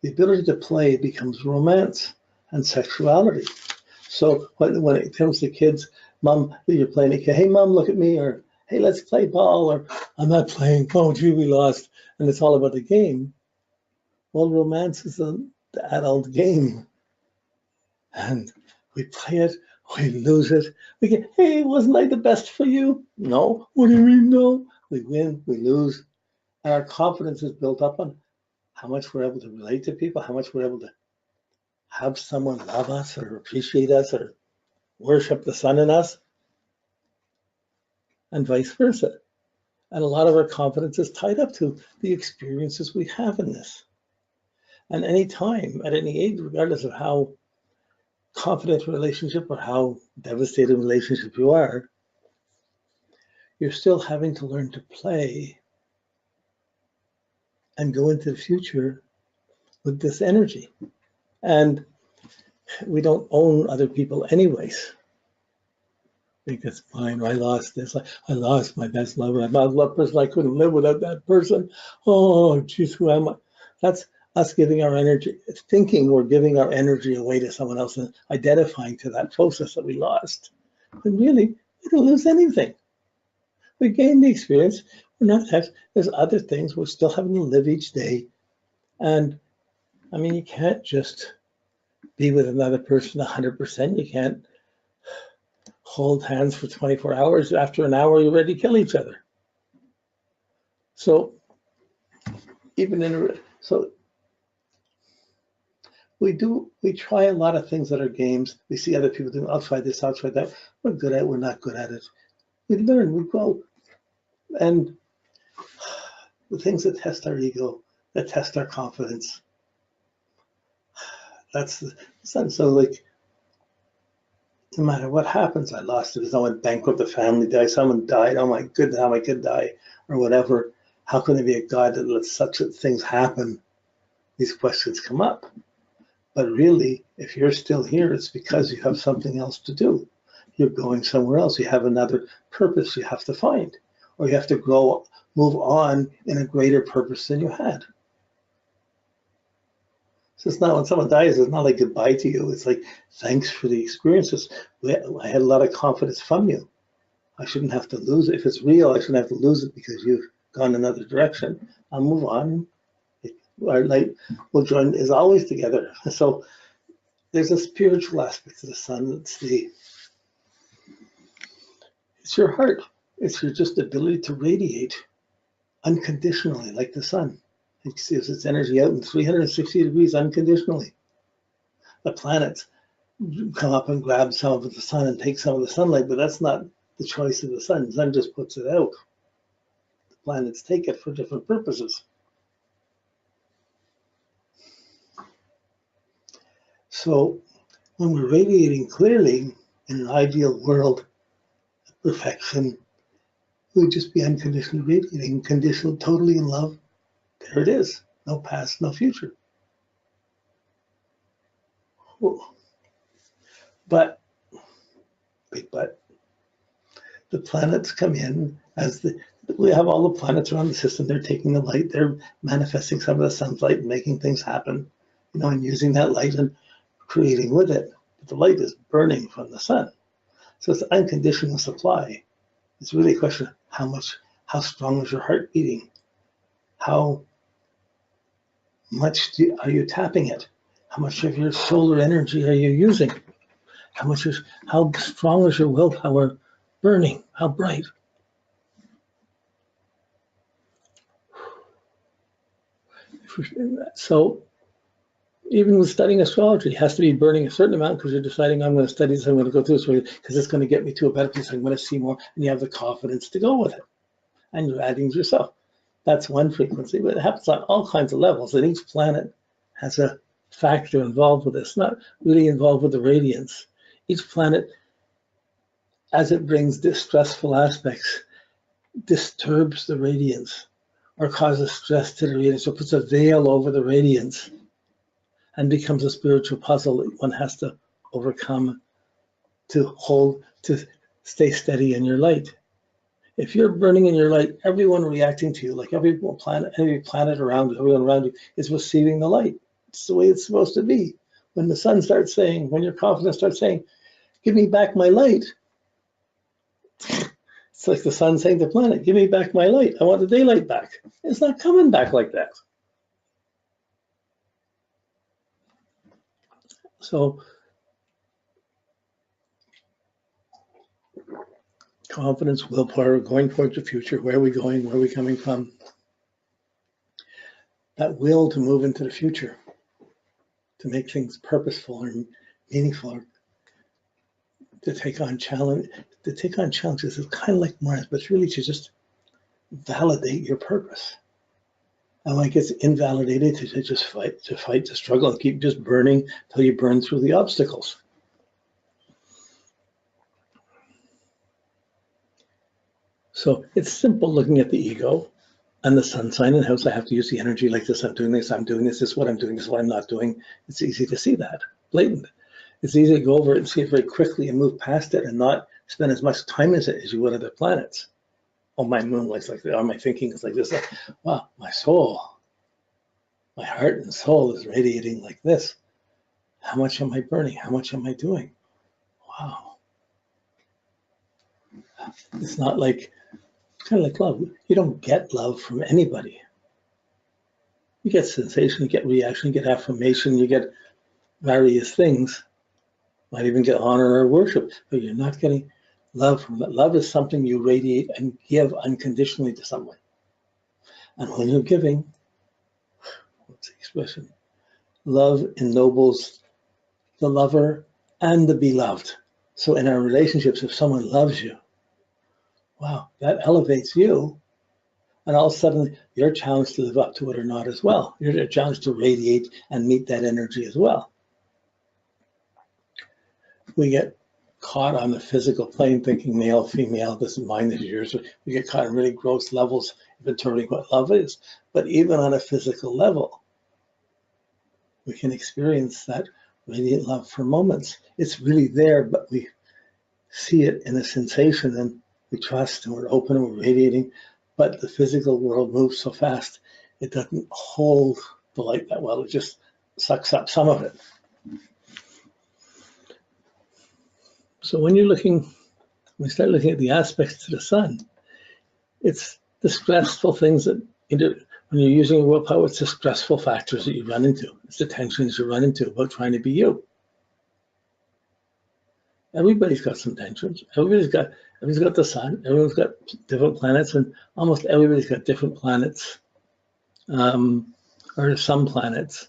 the ability to play becomes romance and sexuality. So when it comes to kids, Mom, you're playing a kid, hey, Mom, look at me, or hey, let's play ball, or I'm not playing, oh, gee, we lost, and it's all about the game. Well, romance is the adult game, and we play it, we lose it, we get, hey, wasn't I the best for you? No. What do you mean, no? We win, we lose, and our confidence is built up on how much we're able to relate to people, how much we're able to have someone love us or appreciate us or worship the sun in us, and vice versa. And a lot of our confidence is tied up to the experiences we have in this. And any time, at any age, regardless of how confident a relationship or how devastated relationship you are, you're still having to learn to play and go into the future with this energy. And we don't own other people anyways. I think it's fine. I lost this. I lost my best lover. I lost that person. I couldn't live without that person. Oh, geez, who am I? That's us giving our energy, thinking we're giving our energy away to someone else and identifying to that process that we lost. And really, we didn't lose anything. We gained the experience. We're not, there's other things we're still having to live each day. And I mean, you can't just be with another person 100%. You can't hold hands for 24 hours. After an hour, you're ready to kill each other. So we try a lot of things that are games. We see other people doing, I'll try this, I'll try that. We're good at it, we're not good at it. We learn, we grow. And the things that test our ego, that test our confidence, that's the sense. So like, no matter what happens, I lost it. If someone bankrupt, the family died, someone died, oh my goodness, how my kid die, or whatever. How can there be a God that lets such things happen? These questions come up. But really, if you're still here, it's because you have something else to do. You're going somewhere else. You have another purpose you have to find, or you have to grow, move on in a greater purpose than you had. So it's not when someone dies, it's not like goodbye to you. It's like, thanks for the experiences. I had a lot of confidence from you. I shouldn't have to lose it. If it's real, I shouldn't have to lose it because you've gone another direction. I'll move on. Our light will join, is always together. So there's a spiritual aspect to the sun. It's your heart. It's your just ability to radiate unconditionally like the sun. It gives its energy out in 360 degrees unconditionally. The planets come up and grab some of the sun and take some of the sunlight, but that's not the choice of the sun. The sun just puts it out. The planets take it for different purposes. So when we're radiating clearly in an ideal world, perfection, we'd just be unconditionally radiating, conditional, totally in love. There it is. No past, no future. But, big but, the planets come in as we have all the planets around the system. They're taking the light, they're manifesting some of the sun's light and making things happen, and using that light and creating with it. But the light is burning from the sun. So it's unconditional supply. It's really a question of how strong is your heart beating? How much are you tapping it? How much of your solar energy are you using? How strong is your willpower burning? How bright? So even with studying astrology, it has to be burning a certain amount because you're deciding, I'm going to study this, I'm going to go through this because it's going to get me to a better place. I'm going to see more, and you have the confidence to go with it. And you're adding to yourself. That's one frequency, but it happens on all kinds of levels, and each planet has a factor involved with this, not really involved with the radiance. Each planet, as it brings distressful aspects, disturbs the radiance or causes stress to the radiance or puts a veil over the radiance and becomes a spiritual puzzle that one has to overcome to stay steady in your light. If you're burning in your light, everyone reacting to you, like every planet around you, everyone around you is receiving the light. It's the way it's supposed to be. When the sun starts saying, when your confidence starts saying, give me back my light, it's like the sun saying to the planet, give me back my light. I want the daylight back. It's not coming back like that. So confidence, willpower, going towards the future, where are we going, where are we coming from? That will to move into the future, to make things purposeful and meaningful, to take on challenge. To take on challenges is kind of like Mars, but it's really to just validate your purpose. And when it gets invalidated, to just fight, to struggle, and keep just burning till you burn through the obstacles. So it's simple looking at the ego and the sun sign and how I have to use the energy like this. I'm doing this, this is what I'm doing, this is what I'm not doing. It's easy to see that, blatant. It's easy to go over it and see it very quickly and move past it and not spend as much time as it as you would other planets. Oh, my moon looks like that. Oh, my thinking is like this. Wow, my soul, my heart and soul is radiating like this. How much am I burning? How much am I doing? Wow. It's not like, kind of like love. You don't get love from anybody. You get sensation, you get reaction, you get affirmation, you get various things. Might even get honor or worship, but you're not getting love from it. Love is something you radiate and give unconditionally to someone. And when you're giving, what's the expression? Love ennobles the lover and the beloved. So in our relationships, if someone loves you, wow, that elevates you. And all of a sudden, you're challenged to live up to it or not as well. You're challenged to radiate and meet that energy as well. We get caught on the physical plane thinking male, female, this is mine, this is yours. We get caught in really gross levels of interpreting what love is. But even on a physical level, we can experience that radiant love for moments. It's really there, but we see it in a sensation and we trust and we're open and we're radiating. But the physical world moves so fast, it doesn't hold the light that well. It just sucks up some of it. So when we start looking at the aspects to the sun, it's the stressful things that you do. When you're using your willpower, it's the stressful factors that you run into. It's the tensions you run into about trying to be you. Everybody's got some tensions. Everybody's got the sun. Everyone's got different planets, and almost everybody's got different planets, or some planets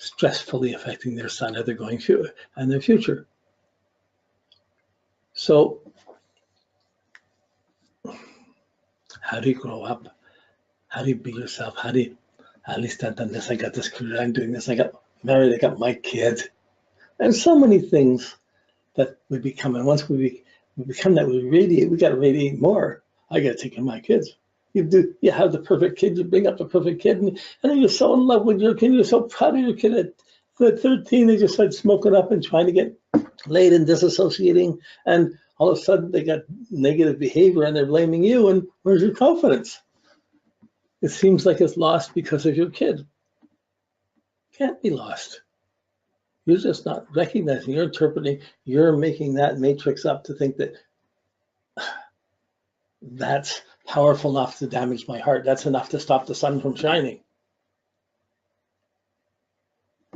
stressfully affecting their sun, or they're going through and their future. So how do you grow up? How do you be yourself? At least I've done this, I got this career, I'm doing this, I got married, I got my kid. And so many things that we become. And once we become that, we got to radiate more. I got to take care of my kids. You have the perfect kid, you bring up the perfect kid, and then you're so in love with your kid, you're so proud of your kid. At 13, they just started smoking up and trying to get laid and disassociating, and all of a sudden they got negative behavior and they're blaming you, and where's your confidence? It seems like it's lost because of your kid. Can't be lost. You're just not recognizing, you're interpreting, you're making that matrix up to think that that's powerful enough to damage my heart. That's enough to stop the sun from shining.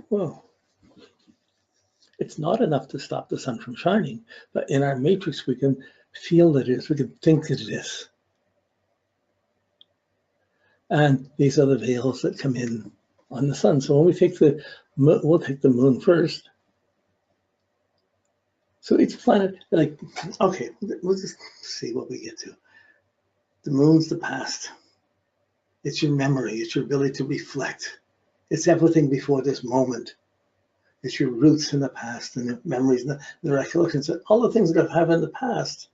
Well, it's not enough to stop the sun from shining, but in our matrix, we can feel that it is, we can think that it is. And these are the veils that come in on the sun. So when we take we'll take the moon first. So each planet, okay, we'll just see what we get to. The moon's the past. It's your memory. It's your ability to reflect. It's everything before this moment. It's your roots in the past and the memories and the recollections. All the things that have happened in the past.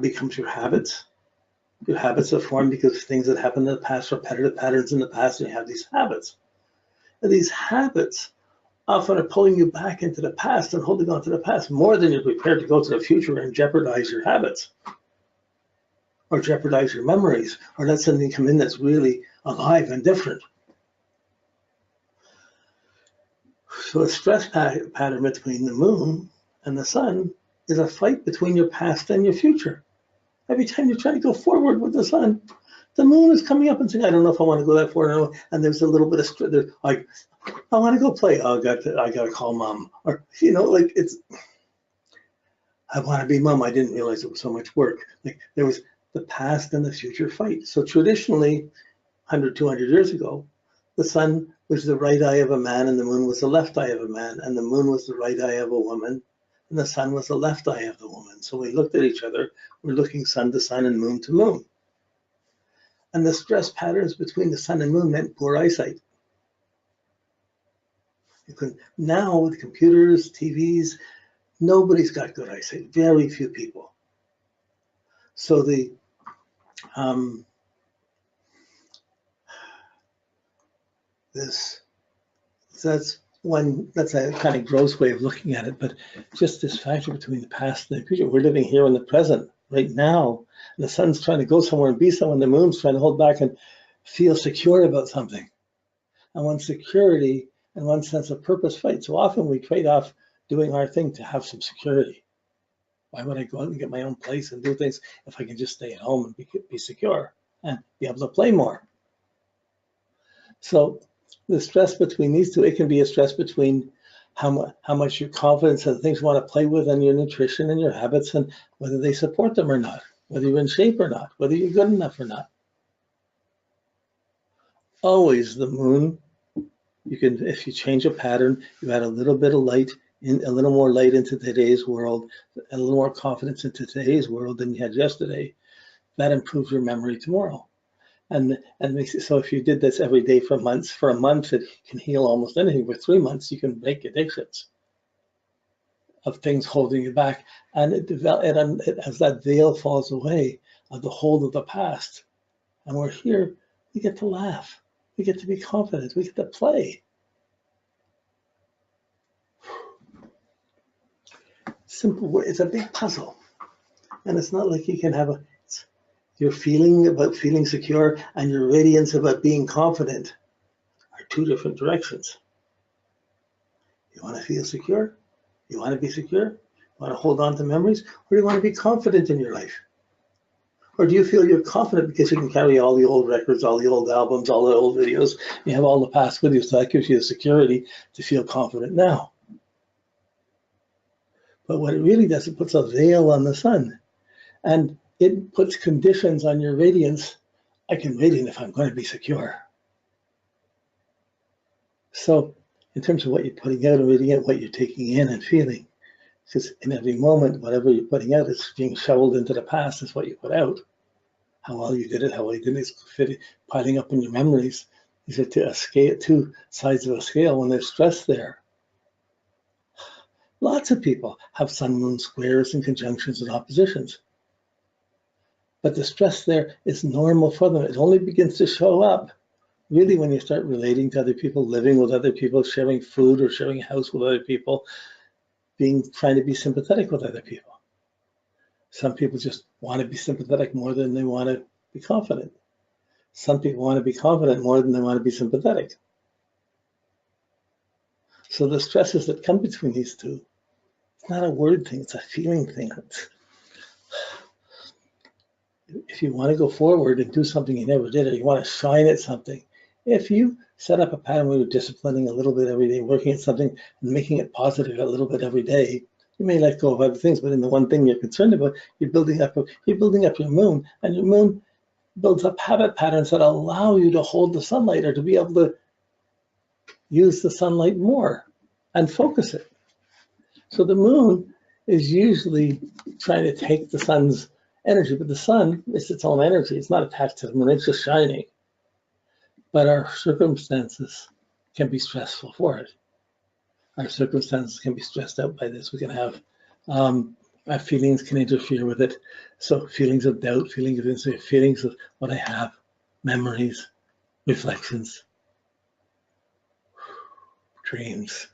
Becomes your habits. Your habits are formed because things that happened in the past, repetitive patterns in the past, and you have these habits. And these habits often are pulling you back into the past and holding on to the past more than you're prepared to go to the future and jeopardize your habits or jeopardize your memories or let something come in that's really alive and different. So a stress pattern between the moon and the sun is a fight between your past and your future. Every time you try to go forward with the sun, the moon is coming up and saying, I don't know if I want to go that far. And there's a little bit of stress. Like, I want to go play. Oh, I got to call mom. Or, like I want to be mom. I didn't realize it was so much work. Like there was the past and the future fight. So traditionally, 100, 200 years ago, the sun was the right eye of a man and the moon was the left eye of a man, and the moon was the right eye of a woman and the sun was the left eye of the woman. So we looked at each other, we're looking sun to sun and moon to moon. And the stress patterns between the sun and moon meant poor eyesight. Now with computers, TVs, nobody's got good eyesight, very few people. So that's a kind of gross way of looking at it, but just this factor between the past and the future. We're living here in the present right now. And the sun's trying to go somewhere and be somewhere, and the moon's trying to hold back and feel secure about something. And one security and one sense of purpose fight. So often we trade off doing our thing to have some security. Why would I go out and get my own place and do things if I can just stay at home and be secure and be able to play more? So the stress between these two, it can be a stress between how much your confidence and the things you want to play with and your nutrition and your habits and whether they support them or not, whether you're in shape or not, whether you're good enough or not. Always the moon, if you change a pattern, you add a little bit of light, a little more light into today's world, a little more confidence into today's world than you had yesterday, that improves your memory tomorrow. And so if you did this every day for a month, it can heal almost anything. For 3 months, you can break addictions of things holding you back. And as that veil falls away of the hold of the past, and we're here, we get to laugh. We get to be confident. We get to play. Simple. It's a big puzzle. And it's not like you can have your feeling about feeling secure and your radiance about being confident are two different directions. You want to feel secure? You want to be secure? You want to hold on to memories? Or do you want to be confident in your life? Or do you feel you're confident because you can carry all the old records, all the old albums, all the old videos, you have all the past videos, so that gives you the security to feel confident now. But what it really does, it puts a veil on the sun. And it puts conditions on your radiance. I can radiate if I'm going to be secure. So in terms of what you're putting out and reading out, what you're taking in and feeling, because in every moment, whatever you're putting out is being shoveled into the past is what you put out. How well you did it, how well you didn't, it's piling up in your memories. These are two sides of a scale when there's stress there. Lots of people have sun-moon squares and conjunctions and oppositions. But the stress there is normal for them. It only begins to show up really when you start relating to other people, living with other people, sharing food or sharing a house with other people, trying to be sympathetic with other people. Some people just want to be sympathetic more than they want to be confident. Some people want to be confident more than they want to be sympathetic. So the stresses that come between these two, it's not a word thing, it's a feeling thing. If you want to go forward and do something you never did, or you want to shine at something, if you set up a pattern where you're disciplining a little bit every day, working at something and making it positive a little bit every day, you may let go of other things, but in the one thing you're concerned about, you're building up your moon, and your moon builds up habit patterns that allow you to hold the sunlight or to be able to use the sunlight more and focus it. So the moon is usually trying to take the sun's energy, but the sun is its own energy. It's not attached to the moon, it's just shining. But our circumstances can be stressful for it. Our circumstances can be stressed out by this. We can have, our feelings can interfere with it. So feelings of doubt, feelings of insecurity, feelings of what I have, memories, reflections, dreams.